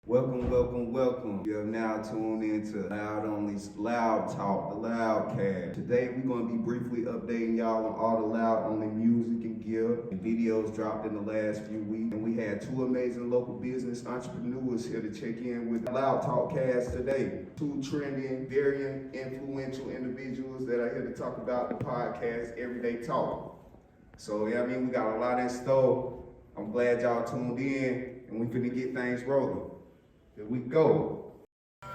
Welcome. You have now tuned into Loudonly's Loudtalk, the Loudcast. Today we're going to be briefly updating y'all on all the Loudonly music and gear and videos dropped in the last few weeks. And we had two amazing local business entrepreneurs here to check in with the Loudtalkcast today. Two trending, very influential individuals that are here to talk about the podcast Everyday Talk. So we got a lot in store. I'm glad y'all tuned in and we finna get things rolling. Here we go.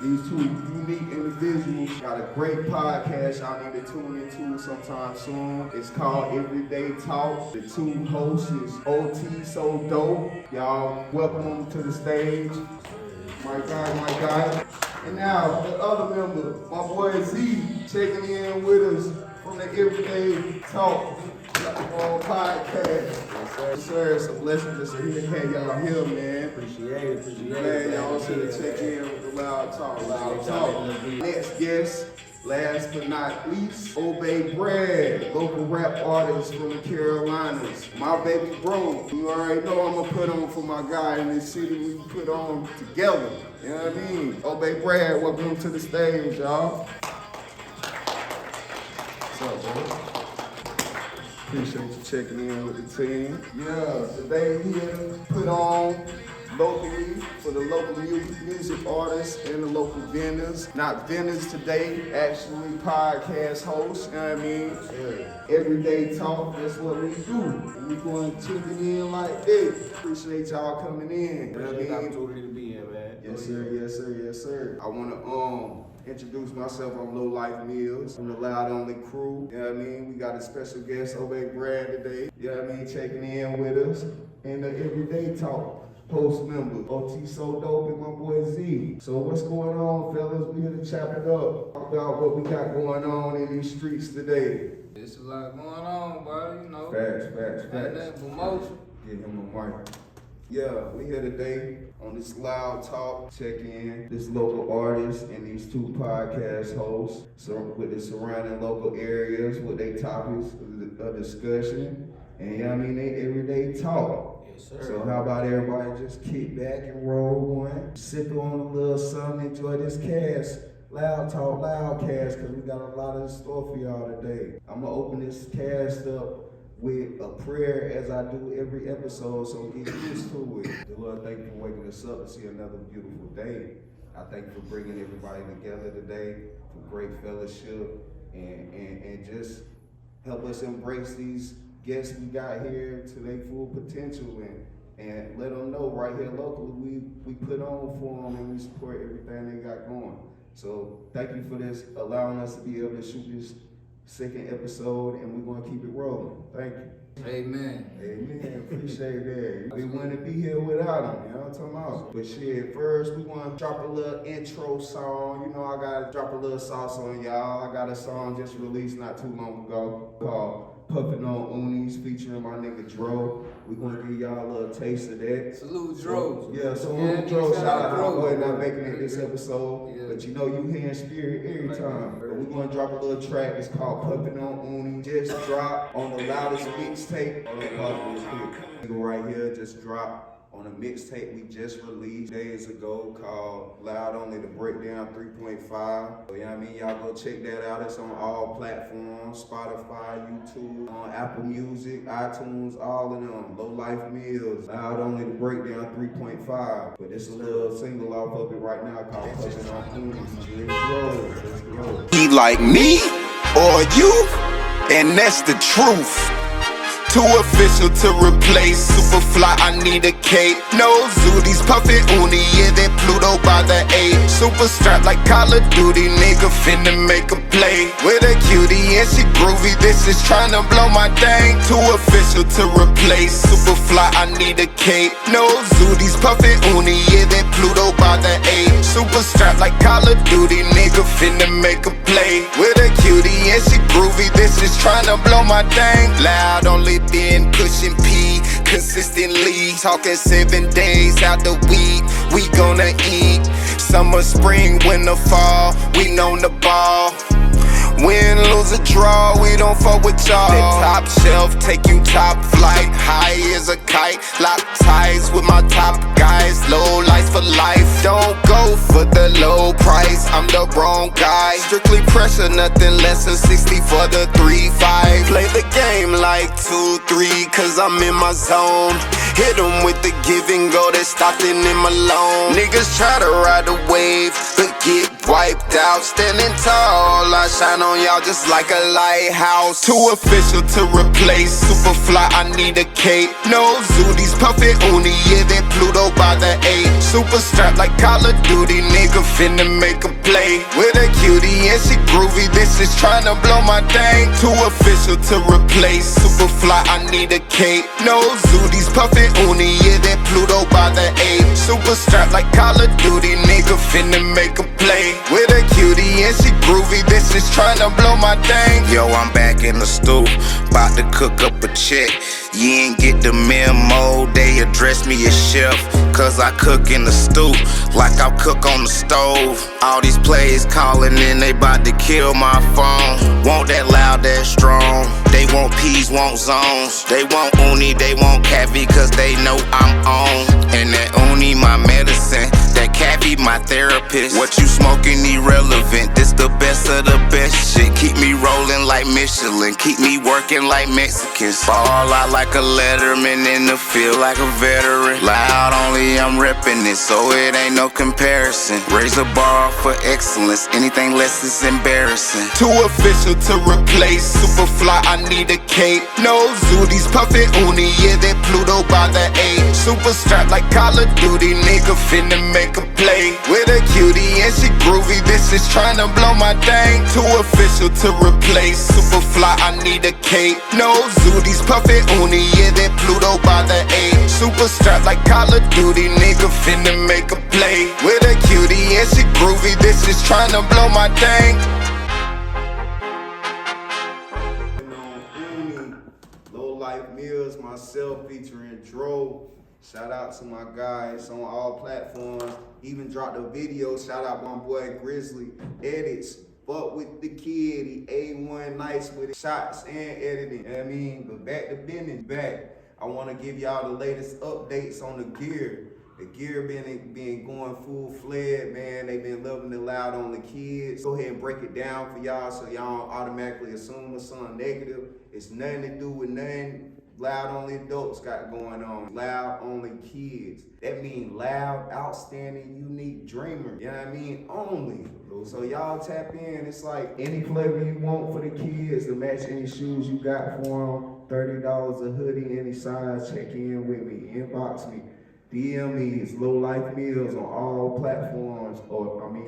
These two unique individuals got a great podcast y'all need to tune into sometime soon. It's called Everyday Talk. The two hosts is OT So Dope. Y'all welcome them to the stage. My guy. And now the other member, my boy Z, checking in with us from the Everyday Talk podcast. Yes, sir. It's a blessing just to have y'all here, man. Appreciate it. Glad y'all should check in with the Loudtalk. Next guest, last but not least, Obey Brad, local rap artist from the Carolinas. My baby bro. You already know I'm gonna put on for my guy in this city. We put on together. You know what I mean? Obey Brad, welcome to the stage, y'all. What's up, bro? Appreciate you checking in with the team. Yeah, today we here put on locally for the local music artists and the local vendors. Not vendors today, actually podcast hosts, you know what I mean? Yeah. Everyday talk, that's what we do. We going to tune in like this. Appreciate y'all coming in. You know what I mean? Opportunity to be here, man. Yes, sir. I wanna introduce myself. I'm Low Life Mills from the Loudonly crew. You know what I mean? We got a special guest, Obey Brad, today. You know what I mean? Checking in with us. And the Everyday Talk host member, OT So Dope, and my boy Z. So what's going on, fellas? We here to chop it up. Talk about what we got going on in these streets today. There's a lot going on, bro, you know. Facts. That promotion. Give him a mic. Yeah, we here today on this Loud Talk, check in this local artist and these two podcast hosts with the surrounding local areas, with their topics of discussion, and they everyday talk. Yes, sir. So how about everybody just kick back and roll one, sip on a little something, enjoy this cast. Loud Talk, Loudcast, because we got a lot in store for y'all today. I'm going to open this cast up with a prayer as I do every episode, so get used to it. Lord, thank you for waking us up to see another beautiful day. I thank you for bringing everybody together today for great fellowship and just help us embrace these guests we got here to their full potential and let them know right here locally we put on for them and we support everything they got going. So thank you for this, allowing us to be able to shoot this second episode, and we're going to keep it rolling. Thank you. Amen. Appreciate that. We wouldn't be here without him, you know what I'm talking about? But shit, first we want to drop a little intro song. You know I got to drop a little sauce on y'all. I got a song just released not too long ago called Puffin' on Unis featuring my nigga Dro. We're going to give y'all a little taste of that. Salute Dro. Salute Dro. Shout out to my boy not making it this episode. Yeah. But you know you hear in spirit every time. But we're going to drop a little track. It's called Puffin' on Unis. Just dropped on the loudest mixtape. Right here, just dropped on a mixtape we just released days ago called Loudonly, the Breakdown 3.5. So y'all go check that out. It's on all platforms, Spotify, YouTube, on Apple Music, iTunes, all of them. Low Life Mills, Loudonly, the Breakdown 3.5. But it's a little single off of it right now called Puffin' on Unis. Let's go. He like me or you, and that's the truth. Too official to replace Superfly, I need a cape. No Zooties, Puffin' Uni, yeah, that Pluto by the 8. Super strapped like Call of Duty, nigga finna make a play. With a cutie and she groovy, this is tryna blow my dang. Too official to replace Superfly, I need a cape. No Zooties, Puffin' Uni, yeah, that Pluto by the 8. Super strapped like Call of Duty, nigga finna make a play. With a cutie and she groovy, this is tryna blow my dang. Loud only been pushing P consistently, talking 7 days out the week. We gonna eat summer, spring, winter, fall. We know the ball. Win, lose, or draw, we don't fuck with y'all. That top shelf, take you top flight. High as a kite, lock ties with my top guys. Low lights for life, don't go for the low price. I'm the wrong guy. Strictly pressure, nothing less than 60 for the 3-5. Play the game like 2-3, cause I'm in my zone. Hit 'em with the give and go, that's Stockton and Malone. Niggas try to ride the wave, but get wiped out. Standing tall, I shine on y'all just like a lighthouse. Too official to replace, super fly, I need a cape. No zooties, puffin' uni, yeah, that Pluto by the 8. Super strapped like Call of Duty, nigga finna make a play. With a cutie and she groovy, this is tryna blow my thing. Too official to replace, super fly, I need a cape. No zooties, puffin' uni, yeah, that Pluto by the 8. Super strapped like Call of Duty, nigga finna make a play. With a cutie and she groovy, this is tryna blow my thing. Yo, I'm back in the stew, bout to cook up a check. You ain't get the memo, they address me as chef. Cause I cook in the stew, like I cook on the stove. All these plays calling in, they bout to kill my phone. Want that loud, that strong. They want peas, want zones. They want uni, they want cavi, cause they know I'm on. And that uni my medicine, that cavi my therapist. What you smoking irrelevant, this the best of the best shit. Keep me rolling like Michelin, keep me working like Mexicans. Ball out like a letterman, in the field like a veteran. Loud only, I'm reppin' it, so it ain't no comparison. Raise the bar for excellence, anything less is embarrassing. Too official to replace, super fly, I need a cape. No zooties, puffin' uni, yeah, that Pluto by the 8. Super strapped like Call of Duty, nigga finna make a play. With a cutie and she groovy, this is tryna blow my thing. Too official to replace, super fly, I need a cape. No zooties, puffin' uni, yeah, that Pluto by the 8. Super strapped like Call of Duty, nigga finna make a play. With a cutie and she groovy, this is tryna blow my thing. Low Life Meals, myself featuring Dro. Shout out to my guys on all platforms. Even dropped a video. Shout out my boy Grizzly Edits. Fuck with the kid, he A1 nice with it. Shots and editing. You know what I mean? But back to business, back. I want to give y'all the latest updates on the gear. The gear been going full-fledged, man. They been loving the Loudonly kids. Go ahead and break it down for y'all so y'all don't automatically assume it's something negative. It's nothing to do with nothing Loudonly adults got going on. Loudonly kids. That means loud, outstanding, unique dreamer. You know what I mean? Only. So y'all tap in. It's like any flavor you want for the kids to match any shoes you got for them. $30 a hoodie, any size. Check in with me. Inbox me. DM me. It's Low Life Meals on all platforms,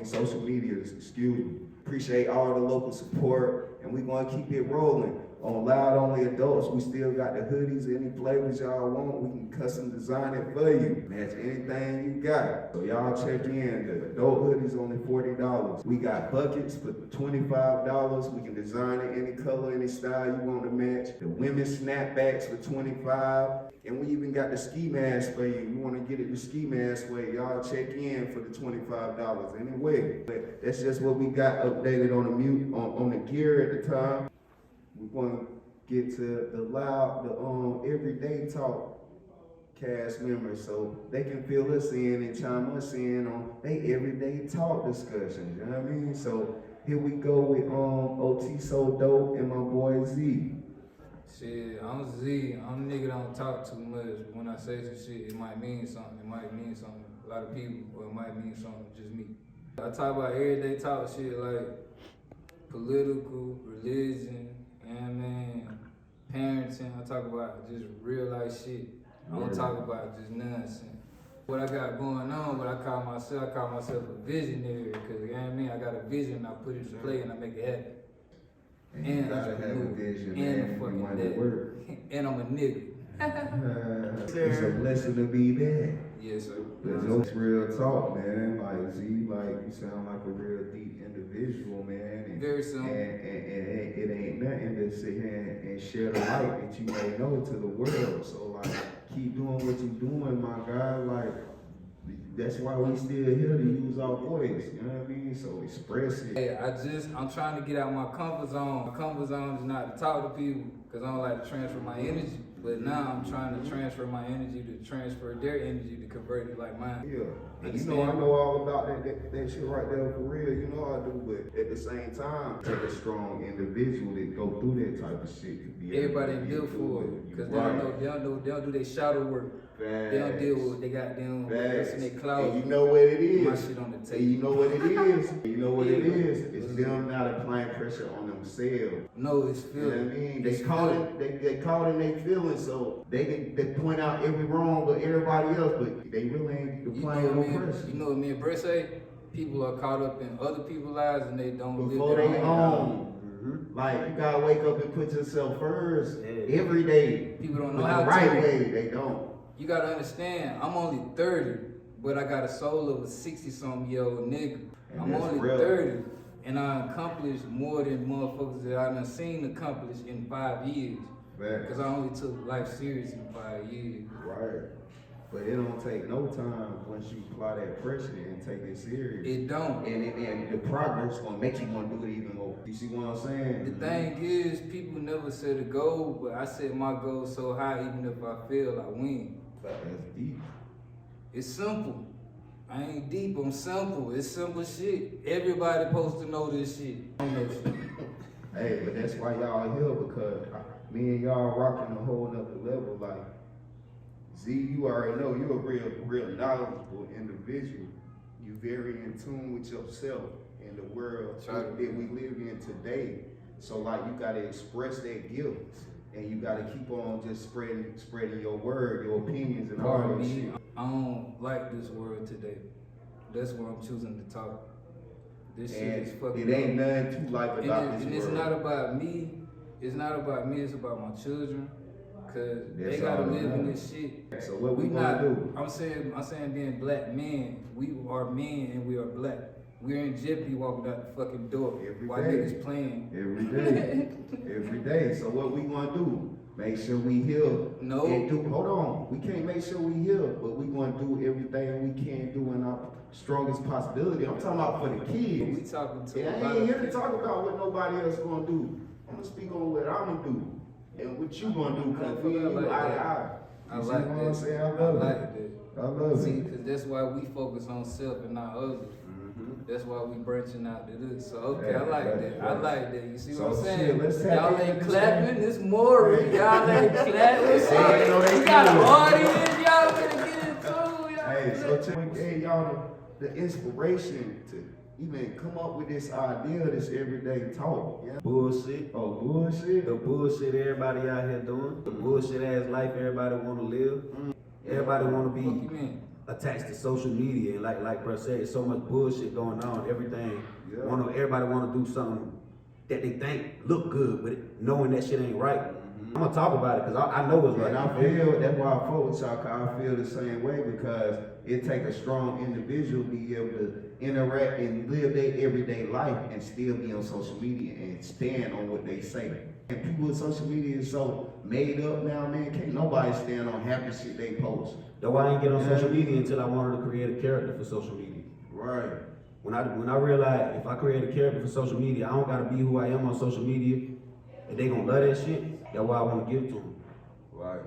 social medias, excuse me. Appreciate all the local support, and we're gonna keep it rolling. On Loudonly Adults, we still got the hoodies, any flavors y'all want, we can custom design it for you. Match anything you got. So y'all check in. The adult hoodies only $40. We got buckets for $25. We can design it any color, any style you want to match. The women's snapbacks for $25. And we even got the ski mask for you. You want to get it the ski mask way, y'all check in for the $25 anyway. But that's just what we got updated on the gear at the time. We're going to get to the everyday talk cast members so they can fill us in and chime us in on they everyday talk discussions, you know what I mean? So here we go with OT So Dope and my boy Z. Shit, I'm Z. I'm a nigga that don't talk too much. When I say some shit, it might mean something. It might mean something to a lot of people, or it might mean something to just me. I talk about everyday talk shit like political, religion, you know what I mean? Parenting. I talk about just real life shit. I don't talk about just nonsense. What I got going on, but I call myself a visionary, because you know what I mean? I got a vision, I put it to play and I make it happen. And you gotta have a vision, and man. You want to work. And I'm a nigga. It's a blessing to be there. Yes, sir. It's real talk, man. Like Z, like you sound like a real deep individual, man. And, very simple. And it ain't nothing to sit here and share the light that you may know to the world. So like, keep doing what you're doing, my guy. Like, that's why we still here to use our voice, you know what I mean? So express it. Hey, I'm trying to get out my comfort zone. My comfort zone is not to talk to people because I don't like to transfer my energy. But now I'm trying to transfer my energy to transfer their energy to convert it like mine. Yeah, and you know I know all about that shit right there for real. You know I do, but at the same time, take a strong individual that go through that type of shit to be Everybody ain't built for it because they don't do their shadow work. Facts. They don't deal with what they got them in their closet. And you know what it is. My shit on the table. And you know what it is. You know what it is. It's them not applying pressure on themselves. No, it's You know what I feeling. mean? They caught in their feelings, so they point out every wrong with everybody else, but they really ain't applying no pressure. You know what me and Brett say? People are caught up in other people's lives and they don't Before live they their own. Like, you gotta wake up and put yourself first every day. People don't know But how the right to. way, they don't. You gotta understand, I'm only 30, but I got a soul of a 60-something-year-old nigga. And I'm that's only real. 30, and I accomplished more than motherfuckers that I done seen accomplish in 5 years. Because I only took life serious in 5 years. Right. But it don't take no time once you apply that pressure and take it serious. It don't. And the progress gonna make you wanna do it even more. You see what I'm saying? The thing is, people never set a goal, but I set my goal so high, even if I fail, I win. That's deep. It's simple. I ain't deep, I'm simple. It's simple shit. Everybody supposed to know this shit. I don't know shit. Hey, but that's why y'all here, because me and y'all rocking a whole nother level. Like, Z, you already know you're a real knowledgeable individual. You very in tune with yourself and the world that we live in today. So like, you gotta express that gift, and you gotta keep on just spreading your word, your opinions, and all that shit. I don't like this world today. That's why I'm choosing to talk. This shit is fucking. It ain't nothing to like about this world. And it's not about me. It's not about me. It's about my children. Cause they gotta live in this shit. So what we gonna do? I'm saying being black men. We are men and we are black. We're in jeopardy walking out the fucking door while niggas playing. Every day. Every day. So what we gonna do? Make sure we heal. No. Hold on. We can't make sure we heal, but we gonna do everything we can do in our strongest possibility. I'm talking about for the kids. We talking to I ain't here to talk about what nobody else gonna do. I'm gonna speak on what I'm gonna do and what you gonna do. Cause we ain't eye to eye. I like that. I'm saying? I love it. I love See, it. because that's why we focus on self and not others. That's why we branching out to this. So okay, I like that. I like that. You see what I'm saying? Y'all ain't clapping. It's more. Y'all ain't clapping. We got an audience. Y'all better get into it. Hey, so we gave y'all the inspiration to even come up with this idea, this everyday talk. Yeah? Bullshit. Oh, bullshit. The bullshit everybody out here doing. The bullshit ass life everybody wanna live. Everybody wanna What you be mean? attached to social media, and like bro said, it's so much bullshit going on. Everything. Everybody wanna do something that they think look good, but knowing that shit ain't right. I'm gonna talk about it because I know it's right. And I feel, that's why I fought with y'all, cause I feel the same way, because it takes a strong individual to be able to interact and live their everyday life and still be on social media and stand on what they say. And people with social media is so made up now, man, can't nobody stand on half the shit they post. Though I ain't get on social media until I wanted to create a character for social media. Right. When I realized if I create a character for social media, I don't gotta be who I am on social media, and they gonna love that shit, that's why I wanna give it to them. Right.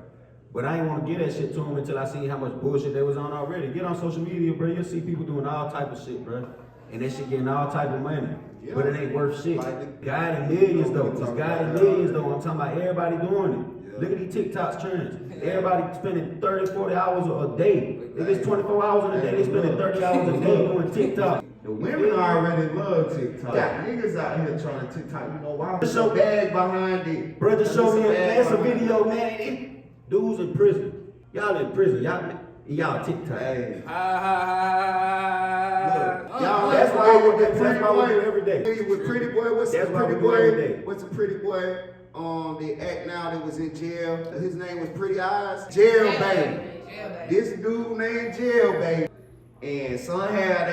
But I ain't wanna give that shit to them until I see how much bullshit they was on already. Get on social media, bro, you'll see people doing all type of shit, bro. And that shit getting all type of money. Yeah. But it ain't worth shit. Like God in millions though. It's God in millions though. I'm talking about everybody doing it. Yeah. Look at these TikToks trends. Everybody spending 30, 40 hours a day. If it's 24 hours in a day, they spending 30 hours a day doing TikTok. The women already love TikTok. Got niggas out here trying to TikTok. You know why? There's a bag behind it. Bro, just show me a video, man. Dudes in prison. Y'all in prison. Y'all TikTok. Hey. Y'all, that's why I work every day. With Pretty Boy, what's That's the why Pretty we do every Boy? day. What's the Pretty Boy? The act now that was in jail. His name was Pretty Eyes. Jail Baby. This dude named Jail Baby. And somehow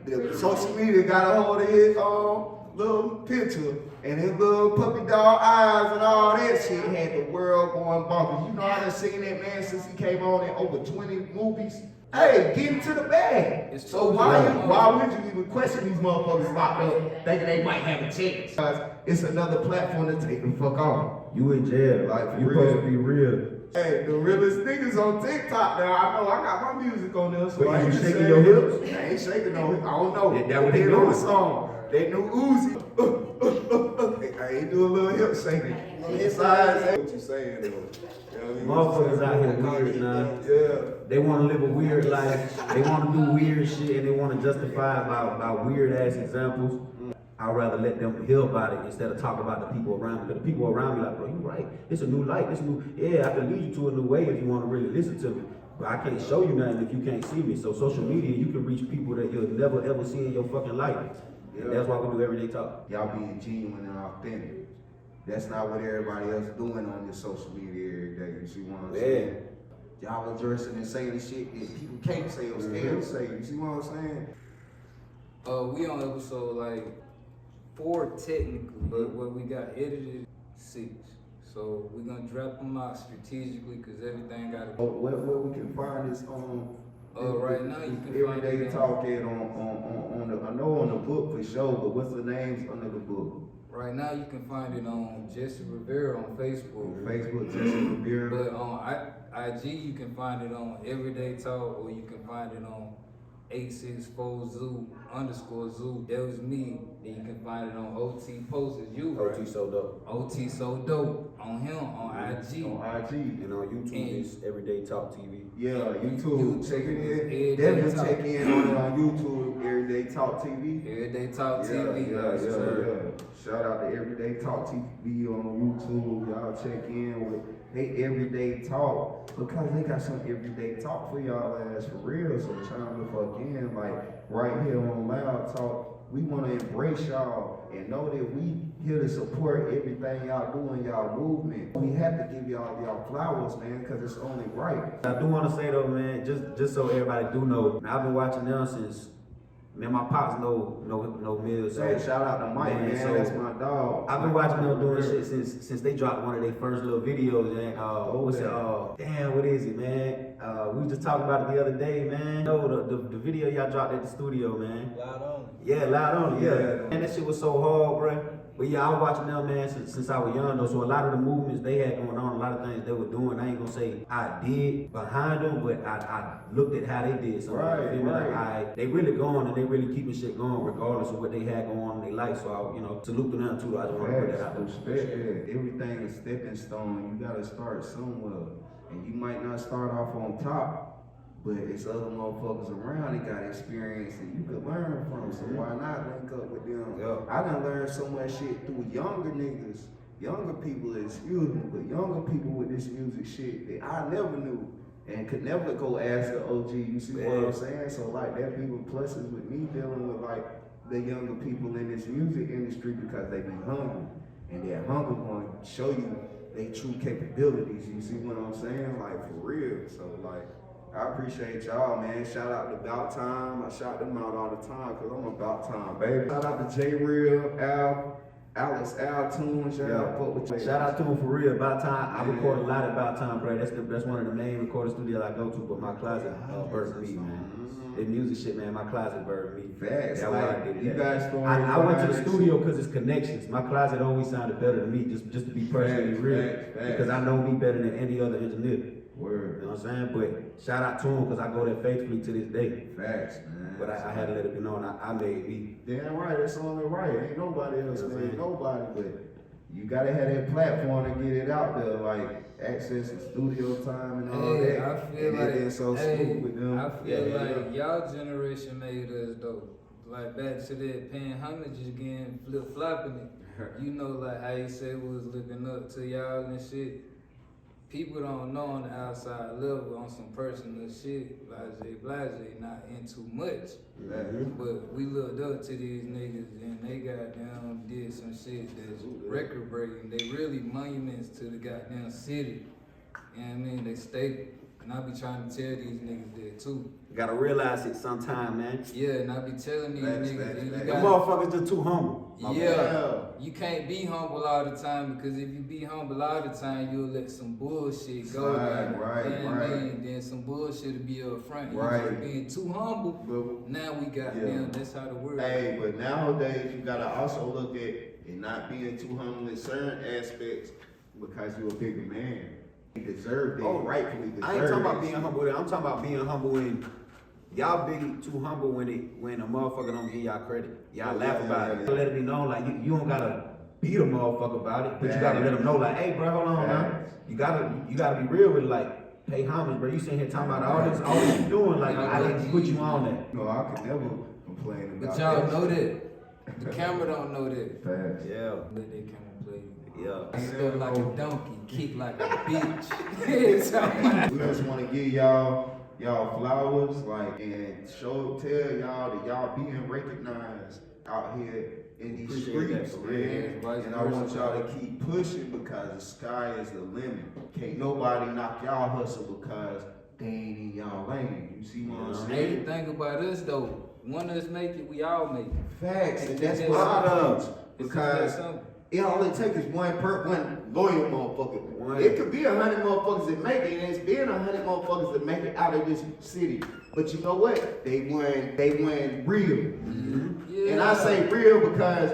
the social media got a hold of his little picture and his little puppy dog eyes and all that shit had the world going bonkers. You know I done seen that man since he came on in over 20 movies. Hey, get into the bag. It's So too why late. would you even question these motherfuckers locked up thinking they might have a chance? Because it's another platform to take the fuck off. You in jail. Like, for You real. supposed to be real. Hey, the realest niggas on TikTok now. I know I got my music on there. So Wait, I you ain't shaking saying- your hips? I ain't shaking no hips. I don't know. Yeah, that what they did on the doing. song. They knew Uzi. I ain't do a little hip shaking. Besides, that's what you saying though. You know what I mean? Motherfuckers out here weird now. Yeah. They want to live a weird life. They want to do weird shit and they want to justify by weird ass examples. I'd rather let them hear about it instead of talk about the people around me. Because the people around me like, bro, you right. It's a new light. It's new. Yeah, I can lead you to a new way if you want to really listen to me. But I can't show you nothing if you can't see me. So social media, you can reach people that you'll never ever see in your fucking life. And that's why we do everyday talk. Y'all being genuine and authentic. That's not what everybody else doing on your social media every day. You see what I'm saying? Y'all addressing and saying the shit that people can't say or scared to say. You see what I'm saying? We on episode like 4 technically, but what we got edited 6. So we're gonna drop them out strategically because everything got to Where we can find this on right now you can find everyday it talk it on the I know on the book for sure, but what's the names under the book? Right now you can find it on Jesse Rivera on Facebook. Facebook, Jesse Rivera. But on IG you can find it on Everyday Talk or you can find it on 864zoo_zoo. That was me. Then you can find it on OT Post as you. OT so dope. OT So Dope on him on IG. On IG. And on YouTube is Everyday Talk TV. Yeah, YouTube. Check it in. Everyday Definitely Talk. check in on YouTube, Everyday Talk TV. Everyday Talk Yeah, TV. yeah. Shout out to Everyday Talk TV on YouTube. Y'all check in with they Everyday Talk because they got some everyday talk for y'all ass for real. So trying to fuck in like right here on Loud Talk. We want to embrace y'all and know that we here to support everything y'all doing, y'all movement. We have to give y'all flowers, man, because it's only right. I do want to say though, man, just so everybody do know, I've been watching them since, man, my pops know Mills. So Hey, shout out to Mike, man. so That's my dog. I've been watching them doing shit since they dropped one of their first little videos, and what was it? Damn, what is it, man? We was just talking about it the other day, man. No, the video y'all dropped at the studio, man. Loudonly. Yeah, Loudonly, yeah. Yeah. Man, that shit was so hard, bro. But yeah, I was watching them, man, since I was young, though. So a lot of the movements they had going on, a lot of things they were doing, I ain't gonna say I did behind them, but I looked at how they did something. Right, You feel me? right. Like, they really going and they really keeping shit going regardless of what they had going on in their life. So I, salute to them too. I just want to put that out there. Respect that. Everything is stepping stone. You gotta start somewhere. And you might not start off on top, but it's other motherfuckers around that got experience that you could learn from. So why not link up with them? Yeah. I done learned so much shit through younger niggas, younger people, excuse me, but younger people with this music shit that I never knew. And could never go ask the OG, you see what I'm saying? So like that people pluses with me dealing with like the younger people in this music industry because they be hungry. And that hunger gonna show you they true capabilities, you see what I'm saying? Like for real. So like I appreciate y'all, man. Shout out to About Time. I shout them out all the time because I'm About Time, baby. Shout out to J Real, Alex, Tunes, y'all. Shout out to him for real. About Time. I record a lot of About Time, bro. That's one of the main recording studios I go to. But my closet birthed me, man. The music shit, man. My closet birthed me. Facts. That's Like, why I did you that. guys stories I went to the behind that studio because it's connections. My closet always sounded better than me, just to be personally Facts, real. facts. Because I know me better than any other engineer. Word. You know what I'm saying? But shout out to him because I go there faithfully to this day. Facts, man. But I had to let it be known I made me. Damn right, that's only right. Ain't nobody else, You know what I'm man. saying? Nobody, but you gotta have that platform to get it out there, like access to studio time and all Hey, that. I feel And like it been so smooth with them. I feel like y'all generation made us though. Like back to that paying homage again, flip flopping it. You know, like how you said we was looking up to y'all and shit. People don't know on the outside level on some personal shit, blase, not into much. But we looked up to these niggas and they goddamn did some shit that's record breaking. They really monuments to the goddamn city. You know what I mean? They stay. And I be trying to tell these niggas that too. You gotta realize it sometime, man. Yeah, and I be telling these Facts, niggas, facts, you facts. The gotta- motherfuckers just too humble. yeah, you can't be humble all the time because if you be humble all the time, you'll let some bullshit go. Right, man. right, You know what I right. mean? Then then some bullshit to be up front. You Right. just being too humble. But- Now we got Yeah. them. That's how the world. Hey, but nowadays you gotta also look at it not being too humble in certain aspects because you're a bigger man. You deserve that, rightfully deserve I ain't talking about it. being humble. I'm talking about being humble when y'all be too humble when a motherfucker don't give y'all credit. Y'all laugh about it. Let it be known like you don't gotta beat a motherfucker about it, but you gotta let them know like, hey, bro, hold on now. You gotta be real with it, like pay homage, bro. You sitting here talking about all this you doing, like I didn't put you on that. No, I could never complain about But y'all that. know that. The camera don't know that. Facts. Yeah, Let that camera play. yeah. Step like a donkey, kick like a bitch. So, We just wanna give y'all flowers, like, and tell y'all that y'all being recognized out here in these Appreciate that, streets, for real. man. Vice And I want versa. y'all to keep pushing because the sky is the limit. Can't nobody knock y'all hustle because they ain't in y'all lane. You see what I'm hey, saying? the thing about us though, one of us make it, we all make it. Facts, and that's It's what I just love. It's just that Because simple. it all it takes is one loyal motherfucker. One. It could be 100 motherfuckers that make it, and it's been 100 motherfuckers that make it out of this city. But you know what? They won real. Yeah. And I say real because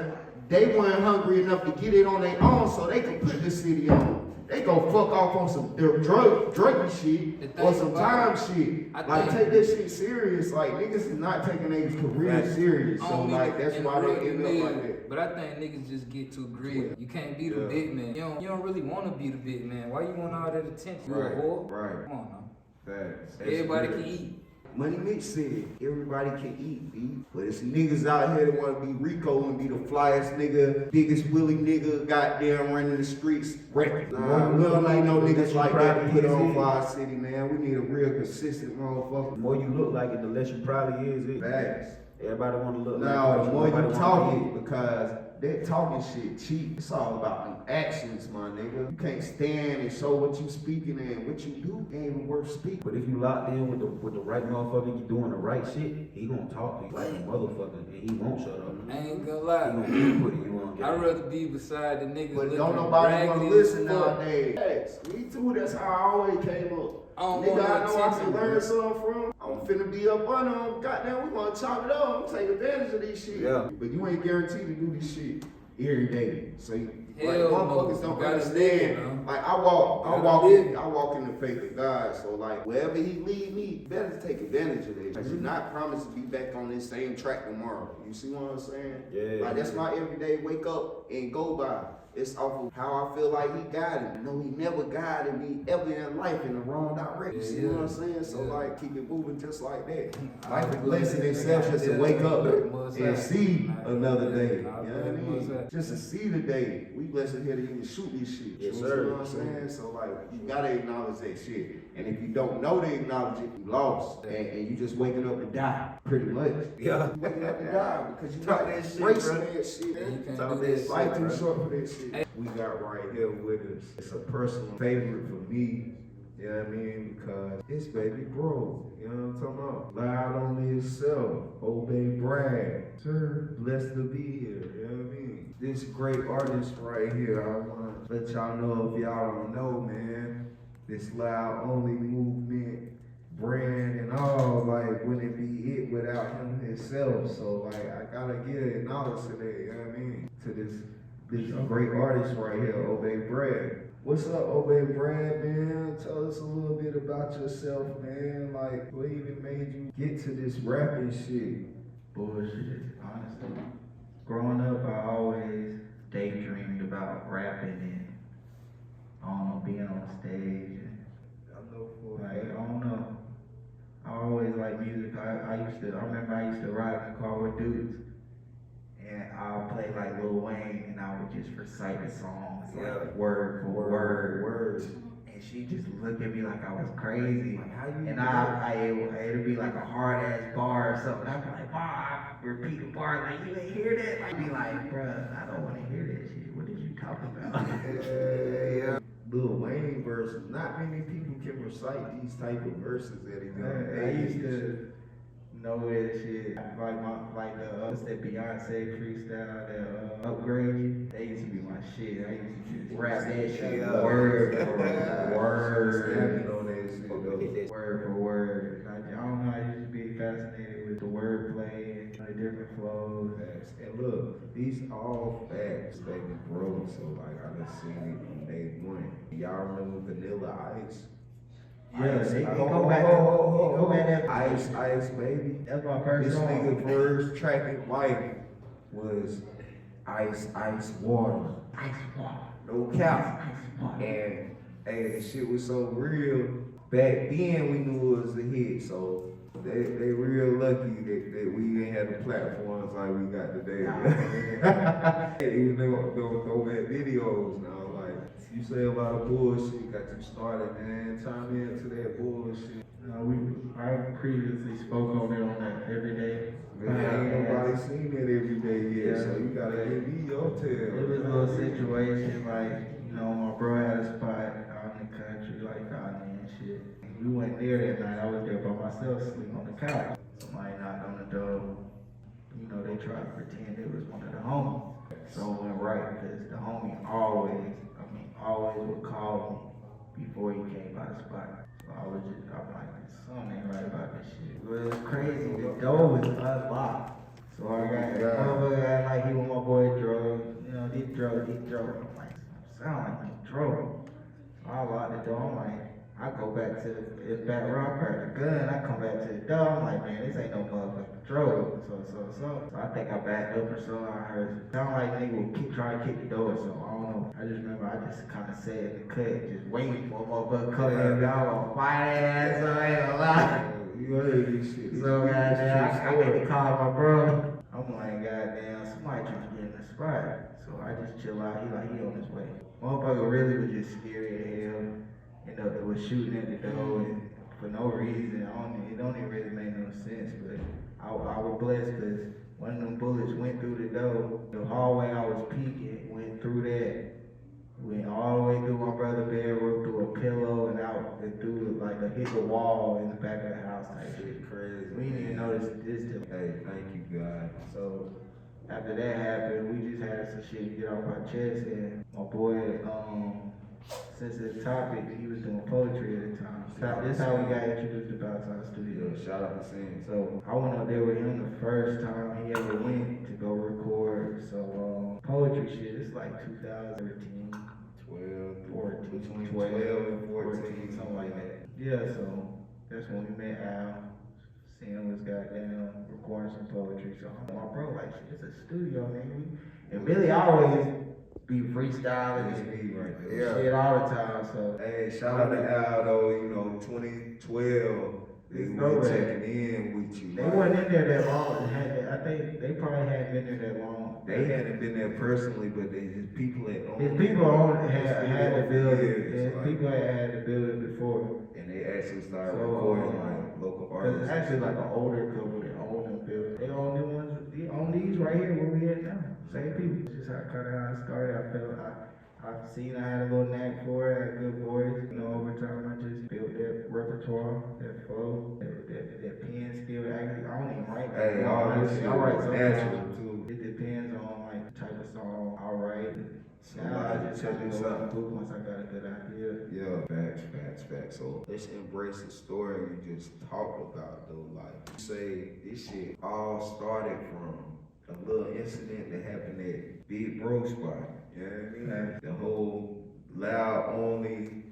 they weren't hungry enough to get it on their own so they could put the city on. They go fuck off on some druggy shit The or thing some about time it, shit. I Like think- take this shit serious. Like niggas is not taking their career serious. I So don't like mean that's in why the they real end up deal, like that. But I think niggas just get too greedy. You can't be the Yeah. big man. You don't really want to be the big man. Why you want all that attention? You a Right, whore? right. Come on now. Facts. Everybody can eat. Money Mitch said, everybody can eat, B. But it's niggas out here that want to be Rico and be the flyest nigga, biggest Willie nigga, goddamn running the streets. Nah, we don't need no niggas like that to put on Fly City, man. We need a real consistent The motherfucker. more you look like it, the less you probably is it. Facts. Everybody wanna look Now, like the what more nobody you wanna talk be. it, because that talking shit cheap. It's all about them actions, my nigga. You can't stand and show what you speaking and what you do ain't even worth speaking. But if you locked in with the right motherfucker, you doing the right shit, he gonna talk to you like a motherfucker, and he won't shut up. I ain't gonna He lie. gonna keep putting you on. I'd rather be beside the niggas But looking don't nobody want to raggedy as listen fuck. nowadays. Facts. Me too, that's how I always came up. I don't Nigga, want no I know I attention, can learn bro. something from. I'm finna be up on them. Goddamn, we gonna chop it up. I'm take advantage of this shit. Yeah. But you ain't guaranteed to do this shit every day. So you, like, Hell no. motherfuckers You don't gotta understand. live, man. Like I walk Gotta in the faith of God. So like wherever He lead me, you better take advantage of it. Cause you're not promised to be back on this same track tomorrow. You see what I'm saying? Yeah. Like that's my everyday wake up and go by. It's off of how I feel like He guided me. No, He never guided me ever in life in the wrong direction. You see what I'm saying? So Yeah. like keep it moving just like that. I Life is agree. blessing itself just to Yeah. wake up Most and high. see I another agree. day. I You know what I agree. Most high. mean? Just to see the day. We blessed here to even shoot this shit. Yes, You sir. know what I'm saying? So like you gotta acknowledge that shit. And if you don't know to acknowledge it, you lost. And you just waking up to die, pretty much. Yeah. You waking up to die because you Talk not that shit, embracing bro. that shit. Yeah, you can't Talk do that that shit, Life too bro. short for that shit. We got right here with us. It's a personal favorite for me. You know what I mean? Because it's baby bro. You know what I'm talking about? Loudonly itself. Obey Brad. Sir, blessed to be here. You know what I mean? This great artist right here, I want to let y'all know if y'all don't know, man. This Loudonly movement, brand and all, like, wouldn't be it without him himself. So, like, I gotta give it knowledge today, you know what I mean? To this great artist right here, Obey Brad. What's up, Obey Brad, man? Tell us a little bit about yourself, man. Like, what even made you get to this rapping shit? Bullshit, honestly. Growing up, I always daydreamed about rapping and, I don't know, being on stage. And, I know for like, I don't know. I always liked music. I remember I used to ride in the car with dudes. And I'll play like Lil Wayne and I would just recite the songs, like word for word. And she just looked at me like I was crazy. Like, how you And do it'd be like a hard ass bar or something. I'd be like, I repeat the bar, like, you ain't hear that? I'd be like, bruh, I don't want to hear that shit. What did you talk about? Yeah. Lil Wayne verses. Not many people can recite these type of verses at a young I age. used to know that shit. Like what's that Beyonce freestyle, that Upgrade You? That used to be my shit. I used to just rap that shit word for word. Snapping on that shit fuck though. with that. Word for word. Like, I don't know, I used to be fascinated with the wordplay and the different flows. Facts. And look, these all facts, baby, bro. So like I done seen it from day one. Y'all remember Vanilla Ice? Yeah, Ice, they hold go on, back hold to- on, hold they go on. back to- Ice, baby. That's my first This song. nigga first track in life was Ice Water. No cap. And hey, the shit was so real. Back then we knew it was a hit, so they real lucky that we didn't have the platforms like we got today. Even though throwback videos now, like you say a lot of bullshit, got you started, man. Chime into that bullshit. I previously spoke on it on that every day. Man, ain't nobody seen it every day yet, so you gotta give me your tale. It was a little situation like, my bro had a spot out in the country, like out there and shit. We went there that night, I was there by myself, sleeping on the couch. Somebody knocked on the door. They tried to pretend it was one of the homies. So it went right, because the homie always would call me before he came by the spot. So I'm like, something ain't right about this shit. But it was crazy, the door was unlocked. So I got motherfucker act like he want my boy drugs. These drugs. I'm like, sound like no drug. So I locked the door. I'm like, I go back to the back room, I grab the gun, I come back to the door. I'm like, man, this ain't no motherfucking drug. So I think I backed up or something. I heard sound like nigga would try to kick the door or something. I don't know. I just remember I just kind of said in the cut, just waiting for a motherfucker to come in. Y'all gonna fight ass, so I ain't gonna lie. You heard this shit. So goddamn, I had to call my bro. I'm like, goddamn, somebody trying to get in the spot. So I just chill out. He on his way. Motherfucker really was just scary as hell. It was shooting at the door and for no reason. It don't even really make no sense. But I was blessed because one of them bullets went through the door. The hallway I was peeking went through that. Went all the way through my brother's bedroom, through a pillow and out and through hit the wall in the back of the house type shit. Crazy. We didn't even notice this till. Hey, thank you, God. So after that happened, we just had some shit to get off our chest, and my boy, since the topic, he was doing poetry at the time. So this how we got introduced to Loudtalk Studio. Shout out to Sam. So I went up there with him the first time he ever went to go record. So poetry shit, it's like 2013. 12 and 14, something like that. Yeah, so that's when we met Al. Sam was goddamn recording some poetry. So I'm like, bro, like, shit, it's a studio, nigga. And Billy always be freestyling and me right there. shit all the time. So Hey, shout out to Al though, 2012. They were checking in with you. they right? wasn't in there that long. I think they probably hadn't been there that long. They hadn't been there personally, but his people had owned His people had the building. years, His like, people had the building before. and they actually started So, recording like local Cause artists. it's actually like an older couple that own them buildings. They own them ones. They own these right here where we at now. Same people. It's just how I started. I've seen I had a little knack for it. I had good voice. Over time I just built that repertoire, that flow, that pen skill. Actually, I don't even write that. Hey, all this shit I write was sometimes. natural too. It depends on like the type of song I write. So Now I like, just check have to this go out. through once I got a good idea. Yeah, facts. So let's embrace the story we just talked about though. Like you say, this shit all started from a little incident that happened at Big Bro spot. You know what I mean? The whole Loudonly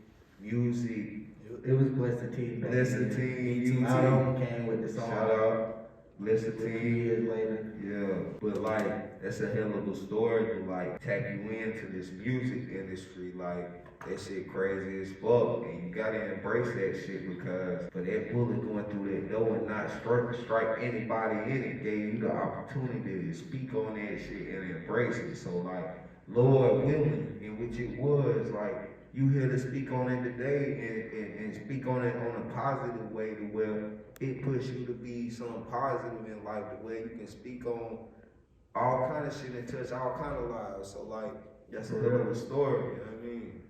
music. It was Bless the Team. Bless the Team, Loudonly came with the song. Shout out, Bless the A few Team. years later. Yeah, but like that's a hell of a story to like tap you into this music industry. Like that shit crazy as fuck, and you gotta embrace that shit because for that bullet going through that door and not strike anybody in it gave you the opportunity to speak on that shit and embrace it. So like, Lord willing, and which it was like. You here to speak on it today and speak on it on a positive way to where it puts you to be something positive in life, the way you can speak on all kind of shit and touch all kind of lives. So like, that's a hell of a story, you know what I mean?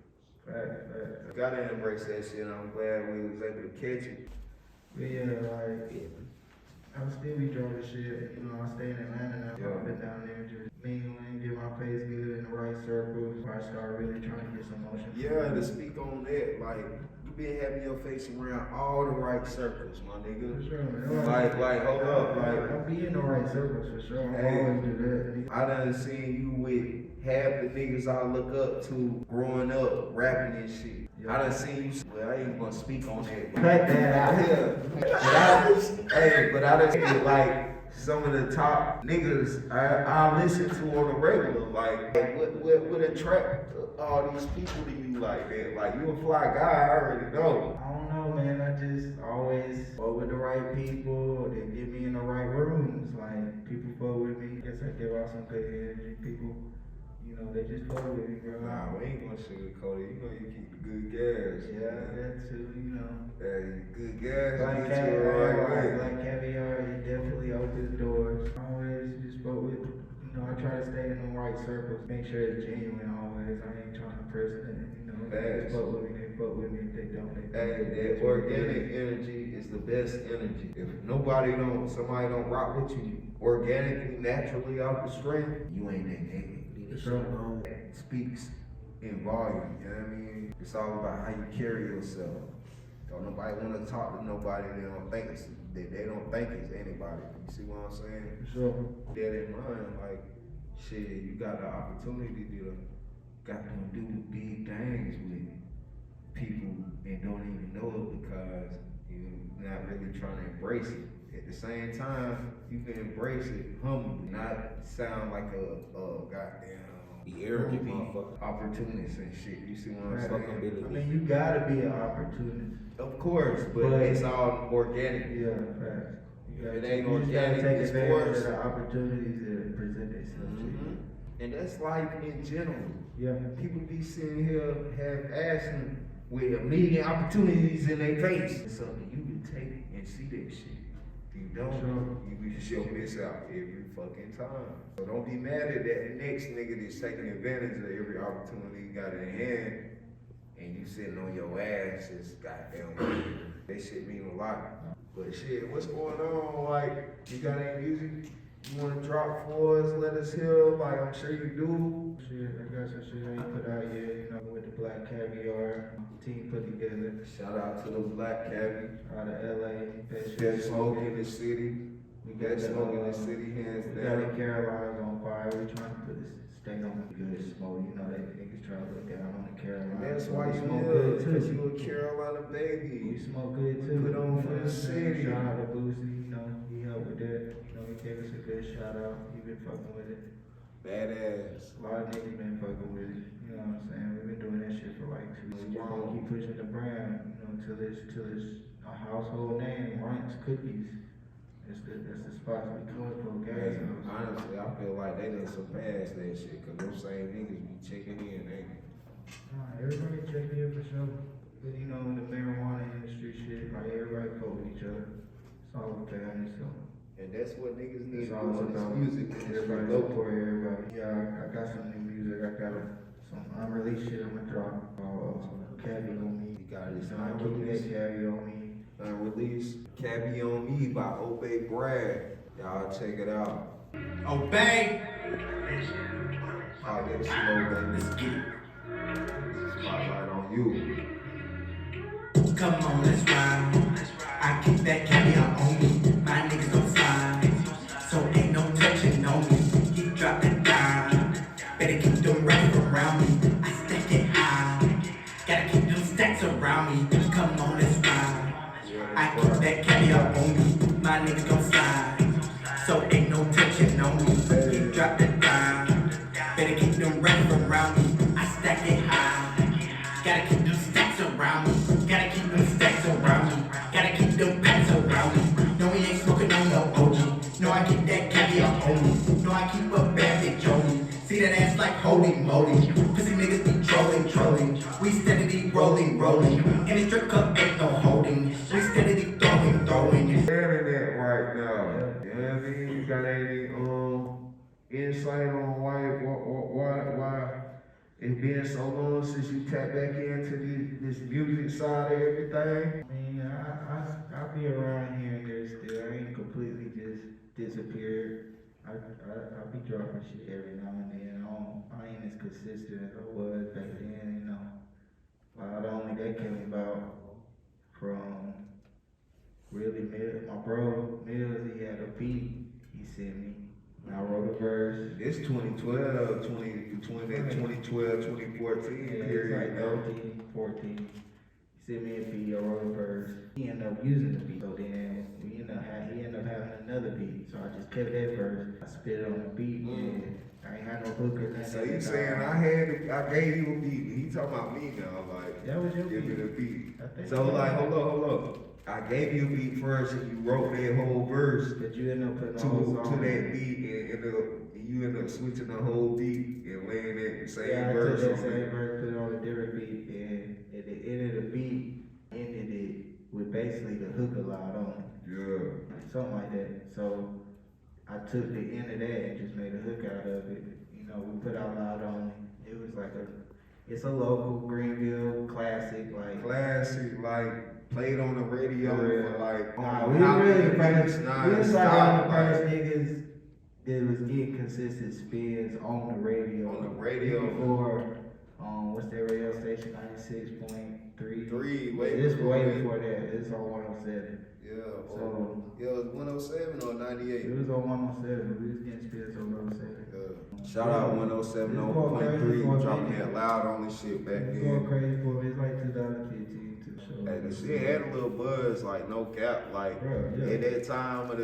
Fact. Gotta embrace that shit, and I'm glad we was able to catch it. But yeah, like, I would still be drunk as shit. I stay in Atlanta now. Yeah. I've been down there just mingling, get my face good in the right circles. Before I start really trying to get some motion. Yeah, to speak on that, like, been having your face around all the right circles, my nigga. For sure, man. Like, hold up, like. I'll be in the right circles for sure. I Hey, always do that. I done seen you with half the niggas I look up to growing up, rapping and shit. Yeah. I done seen you, well, I ain't gonna speak on that. Cut that out. Yeah. But I done seen like some of the top niggas I listen to on the regular. Like, what attract all these people to you like that? Like, you a fly guy, I already know. I don't know, man. I just always fuck with the right people. They get me in the right rooms. Like, people fuck with me. Guess I give out some good energy. People, you know, they just fuck with me, bro. Nah, we ain't gonna sugarcoat it. You know you keep the good gas. Yeah, that too, you know. Hey, good gas. Black Get you the right caviar, way. black caviar, it definitely opens doors. Always just fuck with, you know, I try to stay in the right circles. Make sure it's genuine always. I ain't trying to press it, you know. If they Facts. fuck with me, they fuck with me. If they don't, they don't. Hey, that organic energy is the best energy. If somebody don't rock with you organically, naturally off the string, you ain't that nigga. It speaks in volume, you know what I mean? It's all about how you carry yourself. Don't nobody wanna talk to nobody they don't think it's anybody. You see what I'm saying? For sure. That in mind, like, shit, you got the opportunity to goddamn do big things with people and don't even know it because you're not really trying to embrace it. At the same time, you can embrace it humbly, not sound like a goddamn Be arrogant, motherfucker. opportunist and shit. You see what I'm Right. saying? I mean, you gotta be an opportunist. Of course, but it's all organic. Yeah, facts. You If it gotta ain't you just gotta organic, take it's advantage forced. of the opportunities that present themselves to you. And that's life in general. Yeah. People be sitting here half-assing with a million opportunities in their face. It's something you can take and see that shit. If you don't, you'll miss out every fucking time. So don't be mad at that next nigga that's taking advantage of every opportunity you got in hand and you sitting on your ass just goddamn. That shit mean a lot. But shit, what's going on? Like, you got any music you wanna drop for us? Let us hear. Like, I'm sure you do. Shit, I got some shit I ain't put out yet, you know, with the black caviar team put together. Shout out to the Black Cabby. Out of LA. That smoke in the city. We That got smoke in the city, hands We got the down. Carolinas on fire. We trying to put this state on good smoke. You know, they niggas try to look down on the Carolinas. And that's why we you smoke good, good cause too. you a Carolina We baby. smoke good too. Put on for the You know what I'm saying? city. Shout out to Boosie, you know, he helped with that. You know, he gave us a good shout out. He been fucking with it. Badass. A lot of niggas been fucking with it. You know what I'm saying? We've been doing that shit for like 2 years. We're gonna keep pushing the brand, you know, till it's a household name, Ranks Cookies. That's the spot we coming for, guys. Man, honestly, I feel like they done surpassed that shit, cause them same niggas be checking in, ain't they? Everybody check in for sure. But you know, the marijuana industry shit, like everybody fuck with each other. It's all a family, so. And that's what niggas need It's to all do in this about music industry. everybody Local. support everybody. Yeah, I got some new music. I got some unreleased shit I'm gonna drop. Cabby on me. You got this So I keep that Cabby on me. unreleased Cabby on Me by Obey Brad. Y'all check it out. Obey. Oh, that slow, baby. Spotlight on you. Come on, let's ride. I keep that caviar on me. My niggas don't slide. So ain't no touching on me. He dropped it down. Better keep them racks around me. I stack it high. Gotta keep them stacks around me. Come on, let's ride. I keep that caviar on me. My niggas don't slide. So ain't no touching on me. He dropped it down. Better keep them racks around me. I stack it high. Gotta keep them stacks around me. Gotta keep them stacks around me. Gotta keep them packs around me. No, we ain't smoking on no OG. No, I keep that caviar on me. No, I keep a bad bitch on me. See that ass like holy moly. Pussy niggas be trolling. We steadily rolling. And the strip cup ain't no holding. We steadily throwing. Hearing that right now. You know what I mean? You got any insight on why it's been so long since you tapped back into this music side of everything? I mean, I be around here and there still. I ain't completely just disappeared. I be dropping shit every now and then. I ain't as consistent as I was back then, you know. Loudonly, that came about from really my bro Mills. He had a beat. He sent me. And I wrote a verse. It's 2012, 2014 Yeah, period. it's like 13, 14. He sent me a beat. I wrote a verse. He ended up using the beat. So then he ended up having another beat. So I just kept that verse. I spit it on the beat. And I ain't had no hook or nothing. So you saying I gave you a beat. He talking about me now, like That was your give me beat. the beat. I think So like, hold on. I gave you a beat first, and you wrote that whole verse But you ended up putting to the whole song that beat, and you end up switching the whole beat and laying that same Yeah, I took verse that on same it. verse, put it on a different beat, and at the end of the beat, ended it with basically the hook of Loudonly. Yeah. Something like that. So I took the end of that and just made a hook out of it. You know, we put out Loudonly. It was like it's a local Greenville classic, like Classic, like played on the radio for like Nah, on we top really of the beats, we was like one of the non-stop, first like, niggas that was getting consistent spins on the radio. On the radio. Before, what's that radio station? 96.3. way It's before way that. before that. It's on 107. Yeah, So it was 107 or 98. it was on 107. We was getting spins on 107. Shout out 107.3, dropping that loud only shit back It's going then. crazy for me. It's like 2015 too. So And the shit had a little buzz, like no cap, like Bro, yeah. at that time at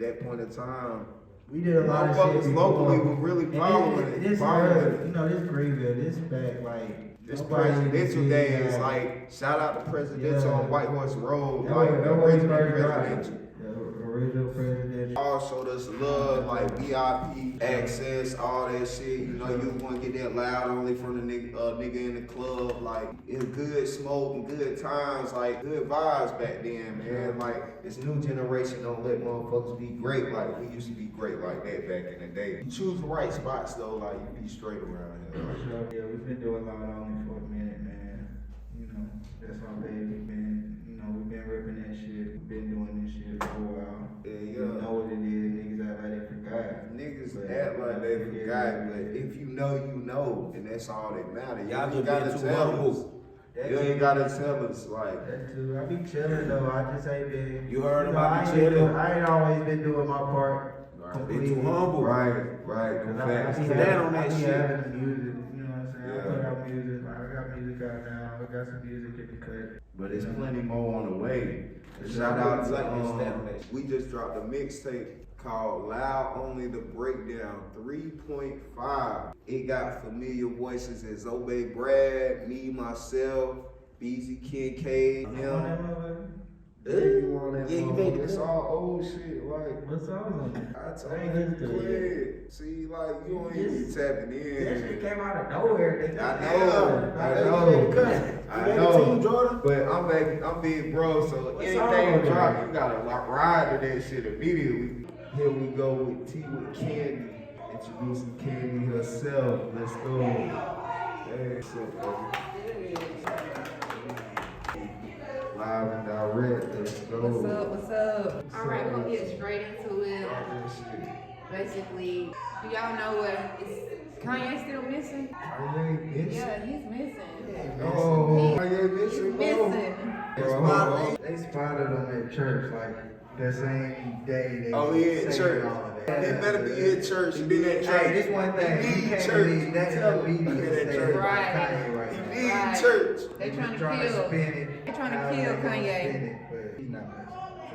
that point in time, we did a lot of shit motherfuckers before. locally were really And following it. This following era, it. you know, this Greenville, this back like This nobody presidential did days, that. like shout out to presidential Yeah. on White Horse Road, That like was- the that was original first presidential. The original president. All showed us love, like VIP access, all that shit. You know, you want to get that loud only from the nigga in the club. Like, it was good smoke and good times, like good vibes back then, man. Like, this new generation don't let motherfuckers be great like we used to be great like that back in the day. You choose the right spots though, like you be straight around here. So, yeah, we've been doing Loudonly for a minute, man. You know, that's my baby, man. You know, we've been ripping that shit. We've been doing this shit for a while. Yeah, You yeah. know what it is. Niggas act like they forgot. Niggas But- act like they Yeah. forgot, but if you know, and that's all that matters. Y'all You just gotta been too tell us. humble. You ain't gotta tell us, like, That too. I be chilling though. I just ain't been. You heard know, about I me ain't been chilling? doing- I ain't always been doing my part. Been too humble. right, Cause I facts. be Stand having, on that I be shit. having music, you know what I'm saying? Yeah. I put out music, like, I got music out now, I got some music in the cut. But there's plenty more on the way. Yeah. Shout out to, Stand on that shit. we just dropped a mixtape called Loud Only the Breakdown 3.5. It got familiar voices as Obey Brad, me, myself, BZ Kincaid, On him. that motherfucker? Yeah, you on that Yeah, you made motherfucker. it. It's all old shit, like. What songs on it? I told I ain't you listened to it quit. See, like, you don't even be tapping That shit in. came out of nowhere, nigga. I know. I You know. made the team, Jordan? But I'm big bro, so What anything song? drop, you gotta ride to that shit immediately. Here we go with T with Candy. Introducing Candy herself. Let's go. Hey, what's up, baby? Live and direct. Let's go. What's up? Alright, we're gonna get straight into it. That shit. Basically, do y'all know what is Kanye still missing? Kanye missing. Yeah, he's missing. Oh, Kanye He's missing, bro. missing. Bro, they spotted him at church, like, the same day they Oh, he in sang church. all of that. He better be in church. He been at church. Hey, this one thing, He you need can't church. believe that Tell the him he media been at said church. about Right. Kanye right He now. need Right. church. They He trying was to trying kill. to spin it. They trying to how kill they gonna Kanye. spin it, but he's not missing.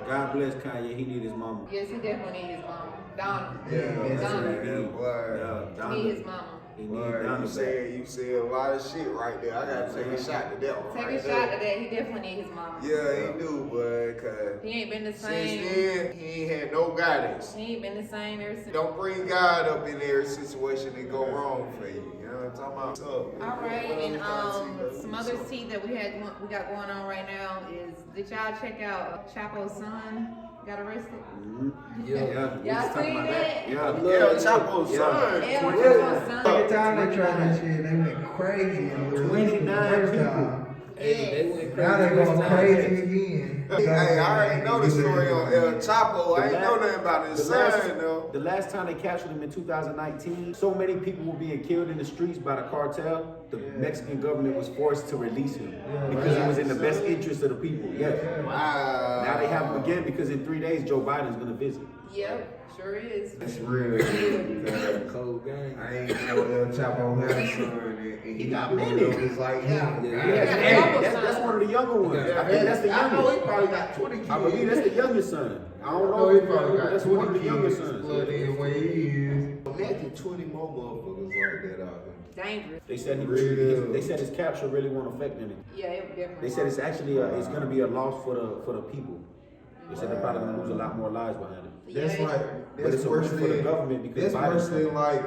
God bless Kanye. He need his mama. Yes, he definitely need his mama. Donna. Yeah, That's Donna. what he need. Boy. Yeah, He need his mama. He need Boy, Donna you said a lot of shit right there. I gotta take a shot to that one. Take right a shot at that. He definitely need his mama. Yeah, he do, but cause He ain't been the since same. then he ain't had no guidance. He ain't been the same ever since. Don't bring God up in every situation that go wrong for you. You know what I'm talking about? What's up? All right, and some other tea that we got going on right now is, did y'all check out Chapo's son got arrested? Yeah. Y'all seen that? Yeah, Chapo's son. Yeah, Chapo's son. Every time they tried that shit, they went crazy. And 29 first people. time, Hey, they went Now they're crazy going this time. crazy again. Hey, I already know the story on El Chapo. I ain't know nothing about his son, though. The last time they captured him in 2019, so many people were being killed in the streets by the cartel. The Mexican government was forced to release him because it was in the best interest of the people. Yes. Wow. Now they have him again because in 3 days Joe Biden's gonna visit. Yep, sure is. It's real. Cold game. I ain't know El Chapo had a son, and he got many. It's like Yeah. him. That's one of the younger ones. I think that's the I know youngest. he probably got 20 kids. I believe that's the youngest son. I don't I know he if probably got that's 20 one of the younger kids. sons. Blood in where he is. Imagine 20 more motherfuckers like that out here. Dangerous. They said they said his capture really won't affect anything. Yeah, it definitely. They said it's actually it's gonna be a loss for the people. They said they're probably gonna lose a lot more lives behind it. That's Yeah. like But that's it's a worse win for the than government because that's Biden's worse than coming. like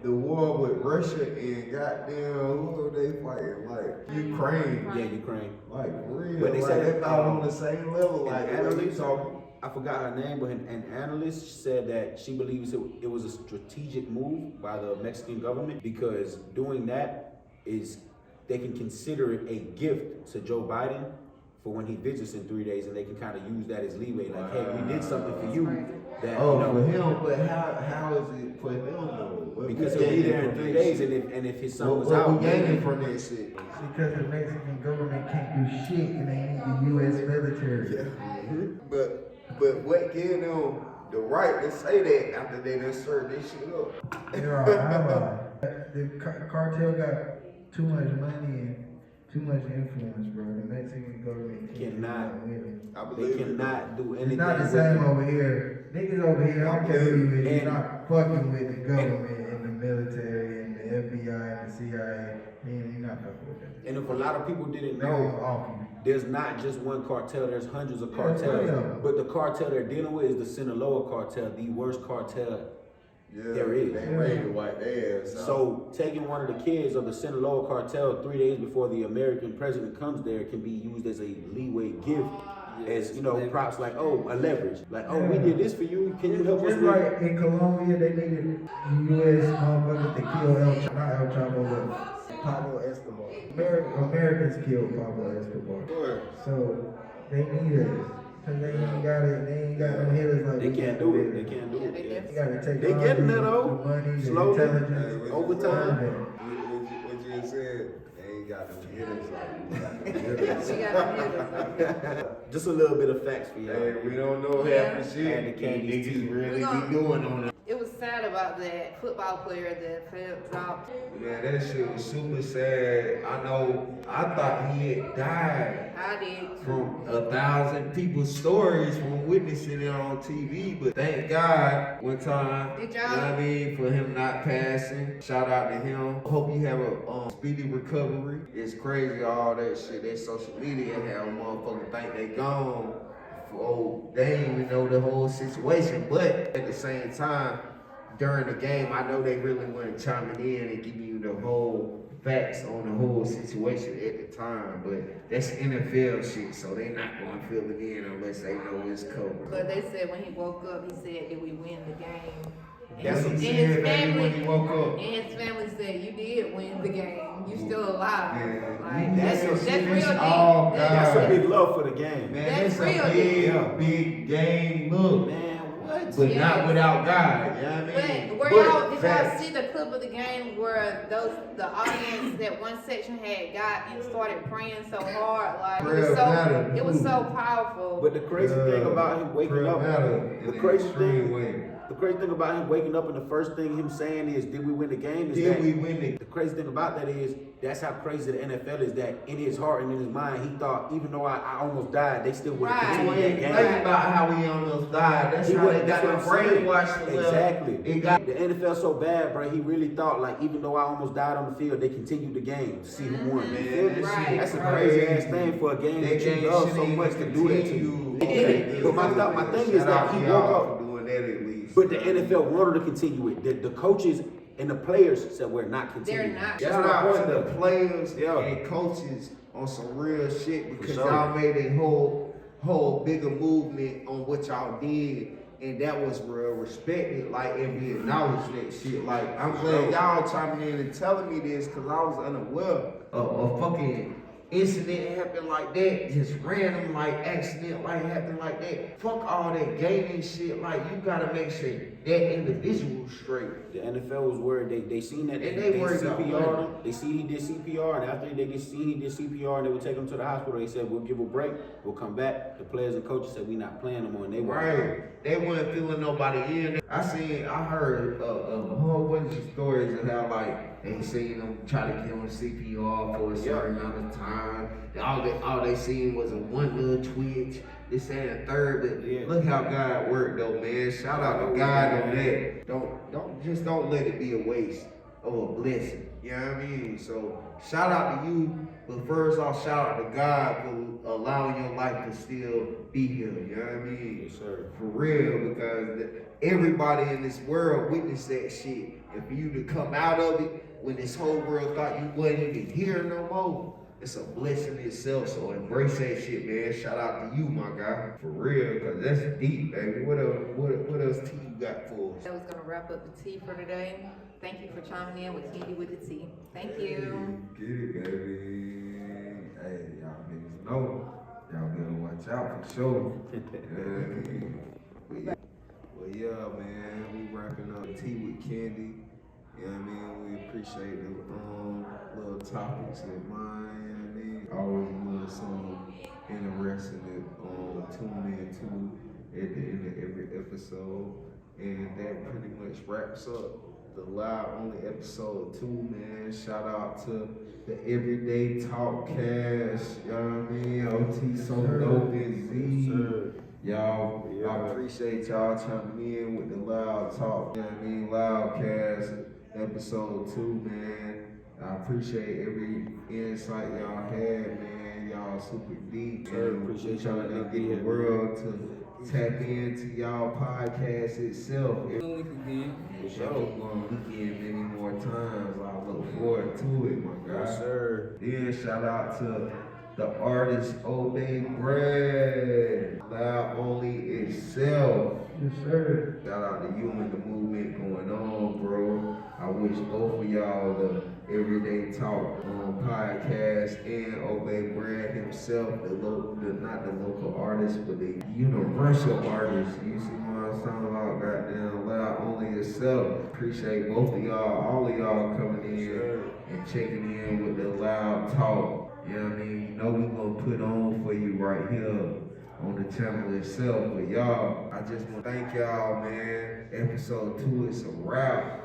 the war with Russia and goddamn who are they fighting? Like Ukraine. Yeah, Ukraine. Like real. But they like, said they're that, not on the same level. Like an what you analyst, talking. I forgot her name, but an analyst said that she believes it was a strategic move by the Mexican government because doing that is they can consider it a gift to Joe Biden for when he visits in 3 days, and they can kind of use that as leeway. Like, hey, we did something for you that Oh, you know. for him, but how is it for him though? What Because we he'll be gaining there in from 3 that days, shit? and if his son What, was what out, we gaining from that shit? Because the Mexican government can't do shit and they need the U.S. military. Yeah. But what gave them the right to say that after they done served this shit up? They're our ally. The cartel got too much money and too much influence, bro. The Mexican government Cannot. win it. I they believe it. cannot do anything. It's not the with same it. over here. Niggas over here, I don't care who you is, And- you're not fucking with the government and the military and the FBI and the CIA. You're not fucking with them. And if a lot of people didn't They're gonna know, off you. there's not just one cartel, there's hundreds of Yeah, cartels. yeah. But the cartel they're dealing with is the Sinaloa cartel, the worst cartel. Yeah, There is. They ready to wipe their ass out. So taking one of the kids of the Sinaloa cartel 3 days before the American president comes there can be used as a leeway gift. As you know, props like, oh, a leverage. Like, oh, we did this for you. Can you help us Just with like in Colombia, they needed U.S. motherfuckers to kill not El Chapo, but Pablo Escobar. Americans killed Pablo Escobar. Sure. So they need us. Cause they ain't got it. They ain't got no hitters like They we can't got do it. here. They can't do Yeah, it. they Yeah. They gotta take They all getting the there though. money, the Slowly. intelligence. Hey, Over what you- time. What you just said, they ain't got no hitters like we got no We hitters. got the Just a little bit of facts for y'all. Hey, we don't know half the shit. And the candy's These tea. niggas really We gonna- be doing on it. It was sad about that football player that fell dropped. Man, that shit was super sad. I know, I thought he had died I did. from 1,000 people's stories from witnessing it on TV, but thank God one time, Did you y'all- know what I mean, for him not passing. Shout out to him. Hope you have a speedy recovery. It's crazy all that shit. That social media have a motherfucker think they gone. Oh, they ain't even know the whole situation. But at the same time, during the game, I know they really weren't chiming in and giving you the whole facts on the whole situation at the time. But that's NFL shit, so they not gonna fill it in unless they know it's covered. But they said when he woke up, he said, "Did we win the game?" That's what And he his said, baby, when he family, woke up. and his family said, "You did win the game. You still alive." Man, Like, that's that's a- real deep. all That's God. a big love for the game. Man, That's that's real, a big game look. Man, what? But Yeah. not without God, you know what I mean? But where But y'all did y'all facts. see the clip of the game where the audience that one section had got and started praying so hard, like Prayer matter. it was so powerful. But the crazy thing about him waking Prayer up, matter in the an crazy extreme thing, way. the crazy thing about him waking up and the first thing him saying is, "Did we win the game?" Is Did that we win it? the crazy thing about that is that's how crazy the NFL is. That in his heart and in his mind, he thought even though I almost died, they still would have Right. So continued ain't that think game. about how we almost died. That's He how was- they got that's the what I'm saying. brainwashed. to where Exactly. It got The NFL so bad, bro. He really thought like even though I almost died on the field, they continued the game to see who won. You Man, feel me? that shit That's a right. crazy ass thing for a game that you love so much to do that to you. But my thing is that he woke up. doing that at least. But the NFL wanted to continue it. The coaches and the players said we're not continuing. They're not. That's Shout my out point to the though. players Yeah. and coaches on some real shit because sure. y'all made a whole bigger movement on what y'all did. And that was real respected, like, and we acknowledged that shit. Like, I'm glad y'all chiming in and telling me this because I was unaware of fucking incident happen like that, just random like accident like happen like that. Fuck all that gaming shit. Like you gotta make sure that individual straight. The NFL was worried. They seen that And they they worried about CPR money. him. They see he did CPR, and after they see he did CPR, and they would take him to the hospital. They said, "We'll give a break. We'll come back." The players and coaches said, "We not playing no more." And they were Right. They wasn't feeling nobody in. I heard a whole bunch of stories of how like they seen them try to give him CPR for a certain amount of time. All they seen was a one little twitch. This and third, but look how God worked though, man. Shout out to God on that. Don't let it be a waste of a blessing. You know what I mean? So shout out to you, but first off, shout out to God for allowing your life to still be here. You know what I mean? Yes, sir. For real, because everybody in this world witnessed that shit. And for you to come out of it when this whole world thought you wasn't even here no more, it's a blessing itself. So embrace that shit, man. Shout out to you, my guy. For real, because that's deep, baby. What else tea you got for us? That was gonna wrap up the tea for today. Thank you for chiming in with Candy with the Tea. Thank you. Get it, baby. Hey, y'all niggas know. Y'all better watch out for sure. Well, yeah, man. We wrapping up tea with Candy. You know what I mean? We appreciate the little topics of mine. You know what I mean? Always a little something interesting to tune in to at the end of every episode. And that pretty much wraps up the Loud Only episode 2, man. Shout out to the Everyday Talk cast. You know what I mean? OT So Dope and Z. Y'all, I appreciate y'all chiming in with the Loud Talk. You know what I mean? Loudcast episode 2, man. I appreciate every insight y'all had, man. Y'all super deep. Sir, And appreciate y'all y'all to that get the being world to tap into y'all podcast itself. Loudonly again. For sure. We're weekend many more times. I look forward to it, my guy. Yes, sir. Then shout out to the artist Obey Brad. Loud Only itself. Yes, sir. Shout out to you and the movement going on, bro. I wish both of y'all the Everyday Talk podcast and Obey Brad himself, not the local artist, but the universal artist. You see what I'm talking about? Goddamn Loud Only itself. Appreciate both of y'all, all of y'all coming in and checking in with the Loud Talk. You know what I mean? You know we gonna put on for you right here on the channel itself. But y'all, I just want to thank y'all, man. Episode 2 is a wrap.